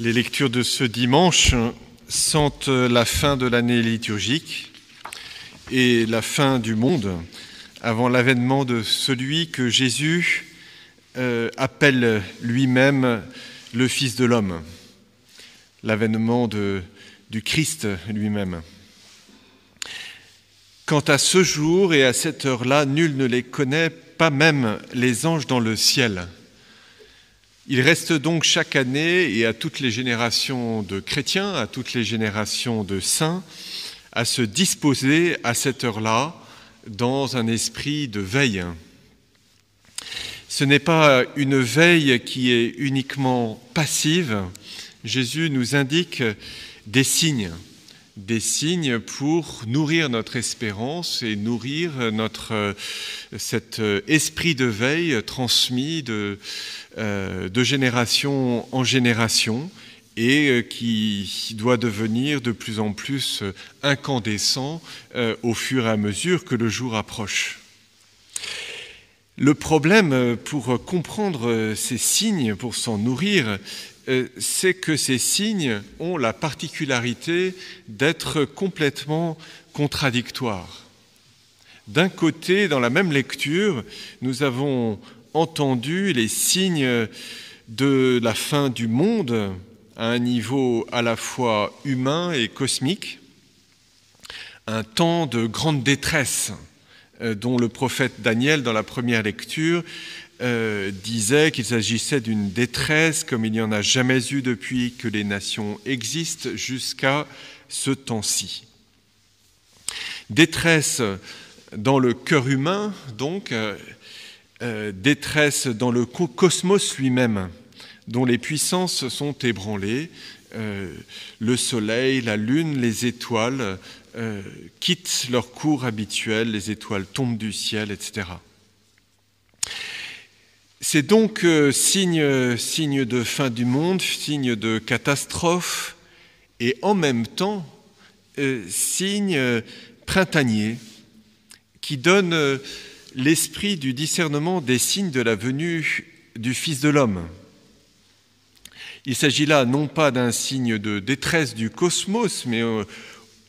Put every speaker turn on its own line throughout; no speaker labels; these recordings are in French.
Les lectures de ce dimanche sentent la fin de l'année liturgique et la fin du monde avant l'avènement de celui que Jésus appelle lui-même le Fils de l'homme, l'avènement du Christ lui-même. Quant à ce jour et à cette heure-là, nul ne les connaît, pas même les anges dans le ciel. Il reste donc chaque année et à toutes les générations de chrétiens, à toutes les générations de saints, à se disposer à cette heure-là dans un esprit de veille. Ce n'est pas une veille qui est uniquement passive. Jésus nous indique des signes pour nourrir notre espérance et nourrir cet esprit de veille transmis de génération en génération et qui doit devenir de plus en plus incandescent au fur et à mesure que le jour approche. Le problème pour comprendre ces signes, pour s'en nourrir, c'est que ces signes ont la particularité d'être complètement contradictoires. D'un côté, dans la même lecture, nous avons entendu les signes de la fin du monde à un niveau à la fois humain et cosmique, un temps de grande détresse dont le prophète Daniel, dans la première lecture, disait qu'il s'agissait d'une détresse comme il n'y en a jamais eu depuis que les nations existent jusqu'à ce temps-ci. Détresse dans le cœur humain, donc, détresse dans le cosmos lui-même, dont les puissances sont ébranlées. Le soleil, la lune, les étoiles quittent leur cours habituel, les étoiles tombent du ciel, etc. C'est donc signe de fin du monde, signe de catastrophe, et en même temps, signe printanier qui donne l'esprit du discernement des signes de la venue du Fils de l'homme. Il s'agit là non pas d'un signe de détresse du cosmos, mais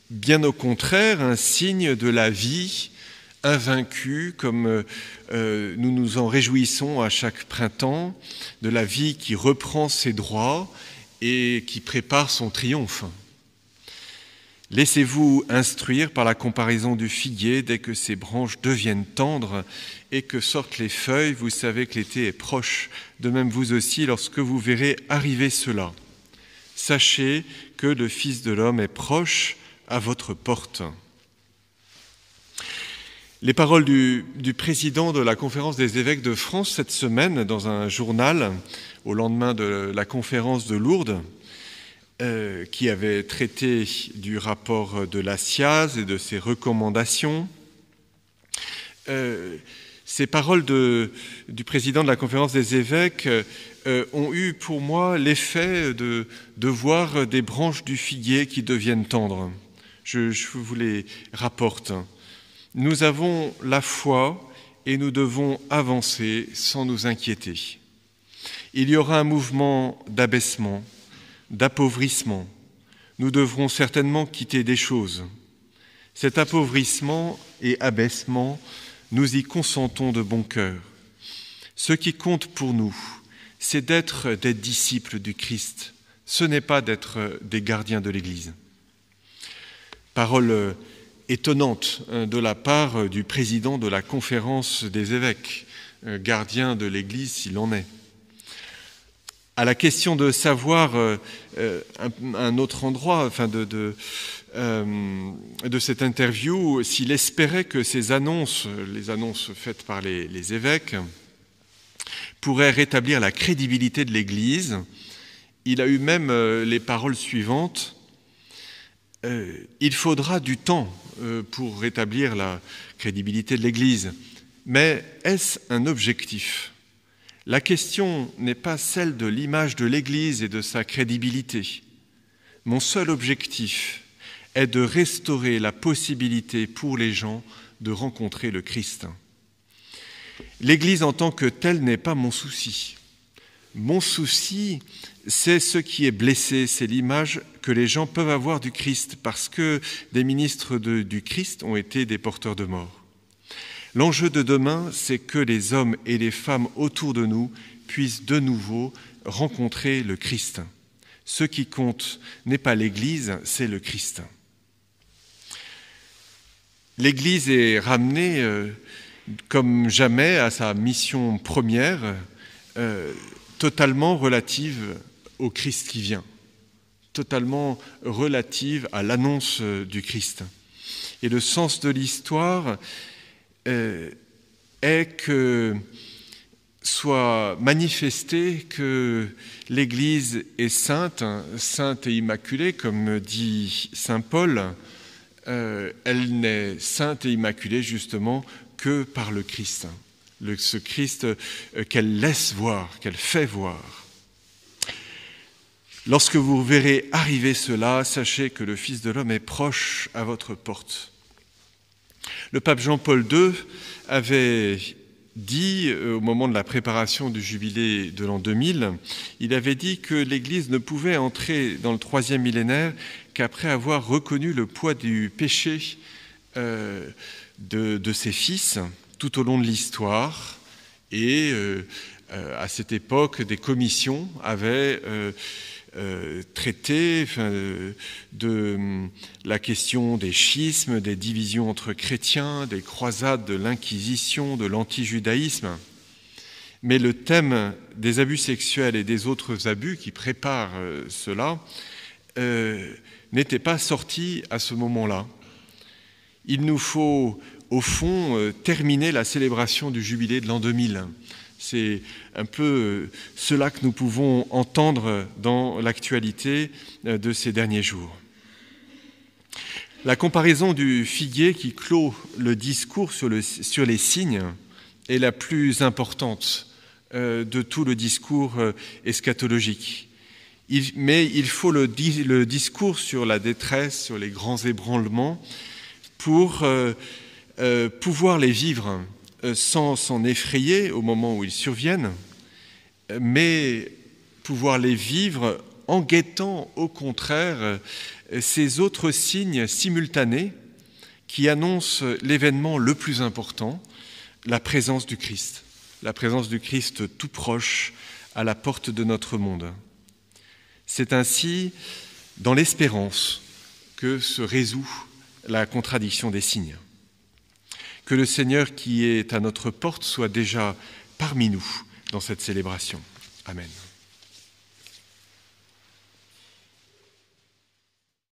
bien au contraire, un signe de la vie invaincue, comme nous nous en réjouissons à chaque printemps, de la vie qui reprend ses droits et qui prépare son triomphe. Laissez-vous instruire par la comparaison du figuier. Dès que ses branches deviennent tendres et que sortent les feuilles, vous savez que l'été est proche. De même vous aussi, lorsque vous verrez arriver cela. Sachez que le Fils de l'homme est proche à votre porte. Les paroles du président de la Conférence des évêques de France cette semaine, dans un journal, au lendemain de la conférence de Lourdes, qui avait traité du rapport de la SIAZ et de ses recommandations. Ces paroles du président de la Conférence des évêques ont eu pour moi l'effet de voir des branches du figuier qui deviennent tendres. Je vous les rapporte. Nous avons la foi et nous devons avancer sans nous inquiéter. Il y aura un mouvement d'abaissement, d'appauvrissement. Nous devrons certainement quitter des choses. Cet appauvrissement et abaissement, nous y consentons de bon cœur. Ce qui compte pour nous, c'est d'être des disciples du Christ. Ce n'est pas d'être des gardiens de l'Église. Parole étonnante de la part du président de la Conférence des évêques, gardien de l'Église s'il en est. À la question de savoir un autre endroit, de cette interview, s'il espérait que ces annonces, les annonces faites par les évêques, pourraient rétablir la crédibilité de l'Église, il a eu même les paroles suivantes. Il faudra du temps pour rétablir la crédibilité de l'Église, mais est-ce un objectif ? La question n'est pas celle de l'image de l'Église et de sa crédibilité. Mon seul objectif est de restaurer la possibilité pour les gens de rencontrer le Christ. L'Église en tant que telle n'est pas mon souci. Mon souci, c'est ce qui est blessé, c'est l'image que les gens peuvent avoir du Christ, parce que des ministres du Christ ont été des porteurs de mort. L'enjeu de demain, c'est que les hommes et les femmes autour de nous puissent de nouveau rencontrer le Christ. Ce qui compte n'est pas l'Église, c'est le Christ. L'Église est ramenée comme jamais à sa mission première, totalement relative au Christ qui vient, totalement relative à l'annonce du Christ. Et le sens de l'histoire est que soit manifesté que l'Église est sainte, sainte et immaculée, comme dit saint Paul. Elle n'est sainte et immaculée justement que par le Christ. Ce Christ qu'elle laisse voir, qu'elle fait voir. Lorsque vous verrez arriver cela, sachez que le Fils de l'homme est proche à votre porte. Le pape Jean-Paul II avait dit, au moment de la préparation du jubilé de l'an 2000, il avait dit que l'Église ne pouvait entrer dans le 3e millénaire qu'après avoir reconnu le poids du péché de ses fils tout au long de l'histoire. Et à cette époque, des commissions avaient traité de la question des schismes, des divisions entre chrétiens, des croisades, de l'Inquisition, de l'antijudaïsme. Mais le thème des abus sexuels et des autres abus qui préparent cela n'était pas sorti à ce moment-là. Il nous faut, au fond, terminer la célébration du jubilé de l'an 2000. C'est un peu cela que nous pouvons entendre dans l'actualité de ces derniers jours. La comparaison du figuier qui clôt le discours sur les signes est la plus importante de tout le discours eschatologique. Mais il faut le discours sur la détresse, sur les grands ébranlements, pour pouvoir les vivre sans s'en effrayer au moment où ils surviennent, mais pouvoir les vivre en guettant au contraire ces autres signes simultanés qui annoncent l'événement le plus important, la présence du Christ tout proche à la porte de notre monde. C'est ainsi dans l'espérance que se résout la contradiction des signes. Que le Seigneur qui est à notre porte soit déjà parmi nous dans cette célébration. Amen.